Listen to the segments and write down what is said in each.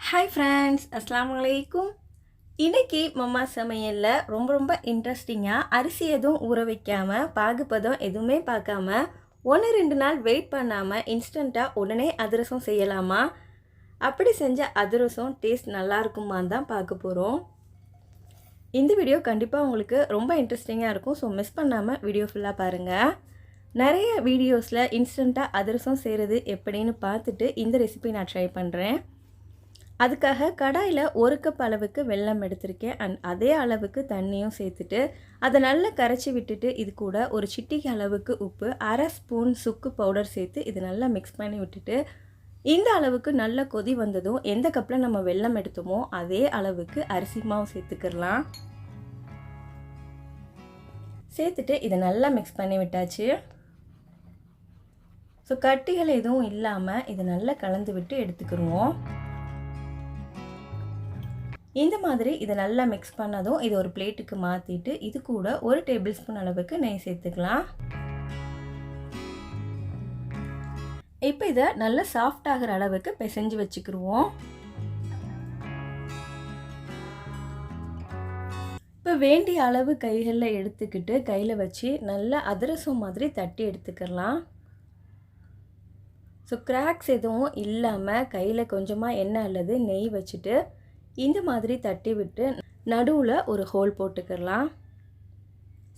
Hi friends, அஸ்ஸலாமு அலைக்கும். இன்றைக்கி மம்மா சமையலில் ரொம்ப இன்ட்ரெஸ்டிங்காக அரிசி எதுவும் ஊற வைக்காமல் பாகுபதம் எதுவுமே பார்க்காம 1-2 நாள் வெயிட் பண்ணாமல் இன்ஸ்டண்ட்டாக உடனே அதிரசம் செய்யலாமா? அப்படி செஞ்ச அதிரசம் டேஸ்ட் நல்லாயிருக்குமான்னு தான் பார்க்க போகிறோம். இந்த வீடியோ கண்டிப்பாக உங்களுக்கு ரொம்ப இன்ட்ரெஸ்டிங்காக இருக்கும். ஸோ மிஸ் பண்ணாமல் வீடியோ ஃபுல்லாக பாருங்கள். நிறைய வீடியோஸில் இன்ஸ்டண்ட்டாக அதிரசம் செய்கிறது எப்படின்னு பார்த்துட்டு இந்த ரெசிபி நான் ட்ரை பண்ணுறேன். அதுக்காக கடாயில் 1 கப் அளவுக்கு வெல்லம் எடுத்திருக்கேன். அண்ட் அதே அளவுக்கு தண்ணியும் சேர்த்துட்டு அதை நல்லா கரைச்சி விட்டுட்டு இது கூட ஒரு சிட்டிகை அளவுக்கு உப்பு, 1/2 ஸ்பூன் சுக்கு பவுடர் சேர்த்து இது நல்லா மிக்ஸ் பண்ணி விட்டுட்டு இந்த அளவுக்கு நல்ல கொதி வந்ததும் எந்த கப்பில் நம்ம வெல்லம் எடுத்தோமோ அதே அளவுக்கு அரிசி மாவு சேர்த்துக்கலாம். சேர்த்துட்டு இதை நல்லா மிக்ஸ் பண்ணி விட்டாச்சு. ஸோ கட்டிகள் எதுவும் இல்லாமல் இதை நல்லா கலந்து விட்டு எடுத்துக்கிடுவோம். இந்த மாதிரி இதை நல்லா மிக்ஸ் பண்ணதும் இது ஒரு பிளேட்டுக்கு மாற்றிட்டு இது கூட 1 டேபிள் ஸ்பூன் அளவுக்கு நெய் சேர்த்துக்கலாம். இப்போ இதை நல்லா சாஃப்ட் ஆகிற அளவுக்கு பிசைஞ்சு வச்சுக்கிடுவோம். இப்போ வேண்டிய அளவு கைகளில் எடுத்துக்கிட்டு கையில் வச்சு நல்லா அதிரசம் மாதிரி தட்டி எடுத்துக்கலாம். ஸோ கிராக்ஸ் எதுவும் இல்லாமல் கையில் கொஞ்சமாக எண்ணெய் அல்லது நெய் வச்சுட்டு இந்த மாதிரி தட்டி விட்டு நடுவில் ஒரு ஹோல் போட்டுக்கலாம்.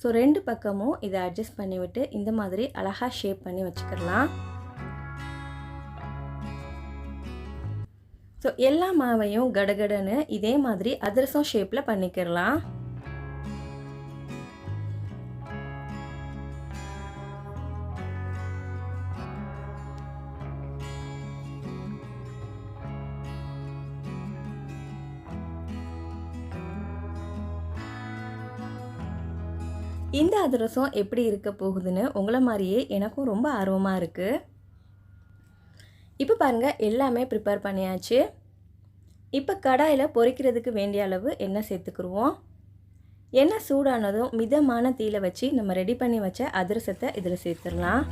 ஸோ 2 பக்கமும் இதை அட்ஜஸ்ட் பண்ணிவிட்டு இந்த மாதிரி அழகாக ஷேப் பண்ணி வச்சுக்கலாம். ஸோ எல்லா மாவையும் கடகடன்னு இதே மாதிரி அதிரசம் ஷேப்பில் பண்ணிக்கலாம். இந்த அதிரசம் எப்படி இருக்க போகுதுன்னு உங்களை மாதிரியே எனக்கும் ரொம்ப ஆர்வமாக இருக்குது. இப்போ பாருங்கள், எல்லாமே ப்ரிப்பேர் பண்ணியாச்சு. இப்போ கடாயில் பொரிக்கிறதுக்கு வேண்டிய அளவு எண்ணெய் சேர்த்துக்குருவோம். எண்ணெய் சூடானதும் மிதமான தீயில வச்சு நம்ம ரெடி பண்ணி வச்ச அதிரசத்தை இதில் சேர்த்துடலாம்.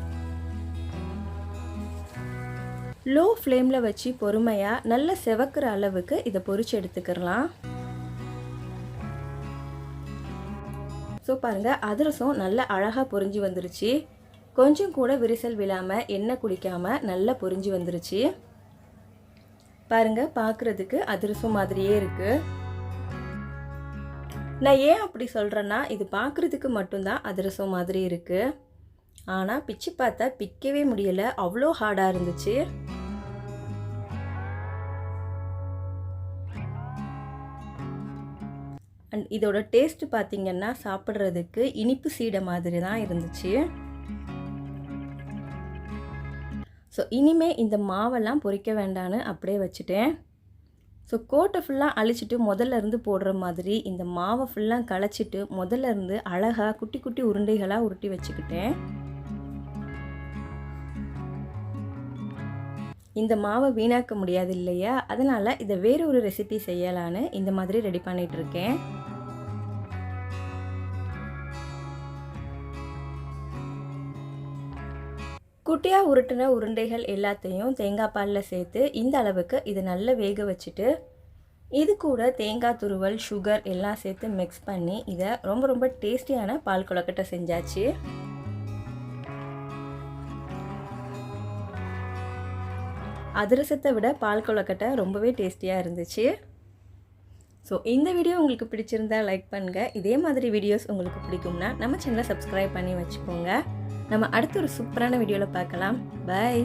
லோ ஃப்ளேமில் வச்சு பொறுமையாக நல்லா செவக்கிற அளவுக்கு இதை பொரிச்சு எடுத்துக்கலாம். ஸோ பாருங்கள், அதிரசம் நல்லா அழகாக பொரிஞ்சு வந்துருச்சு. கொஞ்சம் கூட விரிசல் விழாமல் எண்ணெய் குடிக்காமல் நல்லா பொரிஞ்சு வந்துருச்சு. பாருங்கள், பார்க்குறதுக்கு அதிரசம் மாதிரியே இருக்குது. நான் ஏன் அப்படி சொல்கிறேன்னா, இது பார்க்குறதுக்கு மட்டும்தான் அதிரசம் மாதிரி இருக்குது. ஆனால் பிச்சு பார்த்தா பிக்கவே முடியலை, அவ்வளோ ஹார்டாக இருந்துச்சு. அண்ட் இதோட டேஸ்ட் பார்த்திங்கன்னா சாப்பிட்றதுக்கு இனிப்பு சீடை மாதிரி தான் இருந்துச்சு. ஸோ இனிமேல் இந்த மாவெல்லாம் பொரிக்க வேண்டான்னு அப்படியே வச்சுட்டேன். ஸோ கோட்டை ஃபுல்லாக அழிச்சிட்டு முதல்ல இருந்து போடுற மாதிரி இந்த மாவை ஃபுல்லாக களைச்சிட்டு முதல்ல இருந்து அழகாக குட்டி குட்டி உருண்டைகளாக உருட்டி வச்சுக்கிட்டேன். இந்த மாவை வீணாக்க முடியாது இல்லையா, அதனால் இதை வேறு ஒரு ரெசிபி செய்யலான்னு இந்த மாதிரி ரெடி பண்ணிகிட்ருக்கேன். குட்டியாக உருட்டின உருண்டைகள் எல்லாத்தையும் தேங்காய் பாலில் சேர்த்து இந்த அளவுக்கு இதை நல்லா வேக வச்சுட்டு இது கூட தேங்காய் துருவல், சுகர் எல்லாம் சேர்த்து மிக்ஸ் பண்ணி இதை ரொம்ப டேஸ்டியான பால் கொழுக்கட்டை செஞ்சாச்சு. அதிரசத்தை விட பால் கொழுக்கட்டை ரொம்பவே டேஸ்டியாக இருந்துச்சு. ஸோ இந்த வீடியோ உங்களுக்கு பிடிச்சிருந்தா லைக் பண்ணுங்கள். இதே மாதிரி வீடியோஸ் உங்களுக்கு பிடிக்கும்னா நம்ம சேனலை சப்ஸ்கிரைப் பண்ணி வச்சுக்கோங்க. நம்ம அடுத்த ஒரு சூப்பரான வீடியோவில் பார்க்கலாம். பை.